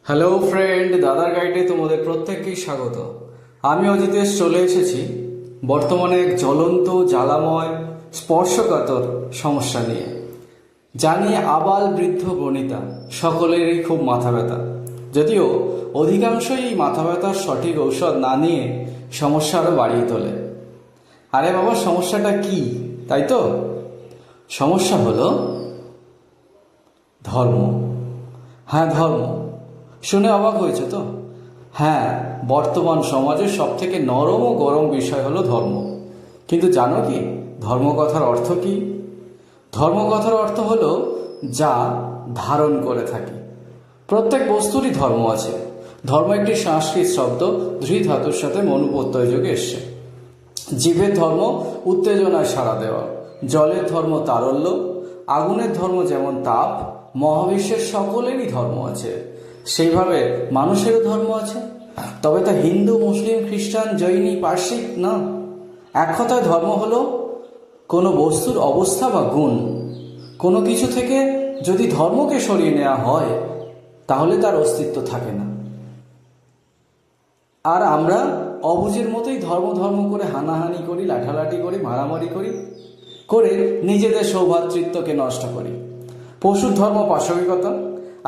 Hello friend, দাদার গাইডে তোমাদের প্রত্যেককেই স্বাগত। আমি অজিতেশ চলে এসেছি বর্তমানে এক জ্বলন্ত জ্বালাময় স্পর্শকাতর সমস্যা নিয়ে। জানি আবাল বৃদ্ধ বনিতা সকলেরই খুব মাথা ব্যথা, যদিও অধিকাংশই এই মাথা ব্যথার সঠিক ঔষধ না নিয়ে সমস্যা আরও বাড়িয়ে তোলে। আরে বাবা, সমস্যাটা কি তাই তো? সমস্যা হলো ধর্ম। হ্যাঁ, ধর্ম। শুনে অবাক হয়েছে তো? হ্যাঁ, বর্তমান সমাজের সবথেকে নরম ও গরম বিষয় হলো ধর্ম। কিন্তু জানো কি ধর্ম কথার অর্থ কি? ধর্ম কথার অর্থ হলো যা ধারণ করে থাকি। প্রত্যেক বস্তুরই ধর্ম আছে। ধর্ম একটি সংস্কৃত শব্দ, ধৃ ধাতুর সাথে মনু প্রত্যয় যোগে এসছে। জীবের ধর্ম উত্তেজনায় সাড়া দেওয়া, জলের ধর্ম তারল্য, আগুনের ধর্ম যেমন তাপ। মহাবিশ্বের সকলেরই ধর্ম আছে, সেইভাবে মানুষেরও ধর্ম আছে। তবে তা হিন্দু, মুসলিম, খ্রিস্টান, জৈনী, পার্সিক না। এক কথায় ধর্ম হলো কোনো বস্তুর অবস্থা বা গুণ। কোনো কিছু থেকে যদি ধর্মকে সরিয়ে নেওয়া হয় তাহলে তার অস্তিত্ব থাকে না। আর আমরা অবুঝের মতোই ধর্ম ধর্ম করে হানাহানি করি, লাঠালাঠি করি, মারামারি করি, করে নিজেদের সৌভ্রাতৃত্বকে নষ্ট করি। পশুর ধর্ম পাশবিকতা,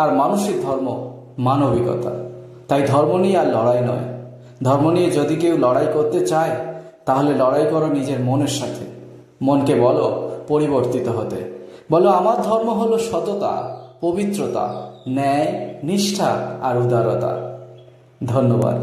আর মানুষের ধর্ম মানবিকতা। তাই ধর্ম নিয়ে আর লড়াই নয়। ধর্ম নিয়ে যদি কেউ লড়াই করতে চায় তাহলে লড়াই করো নিজের মনের সাথে। মনকে বলো পরিবর্তিত হতে। বলো আমার ধর্ম হলো সততা, পবিত্রতা, ন্যায়, নিষ্ঠা আর উদারতা। ধন্যবাদ।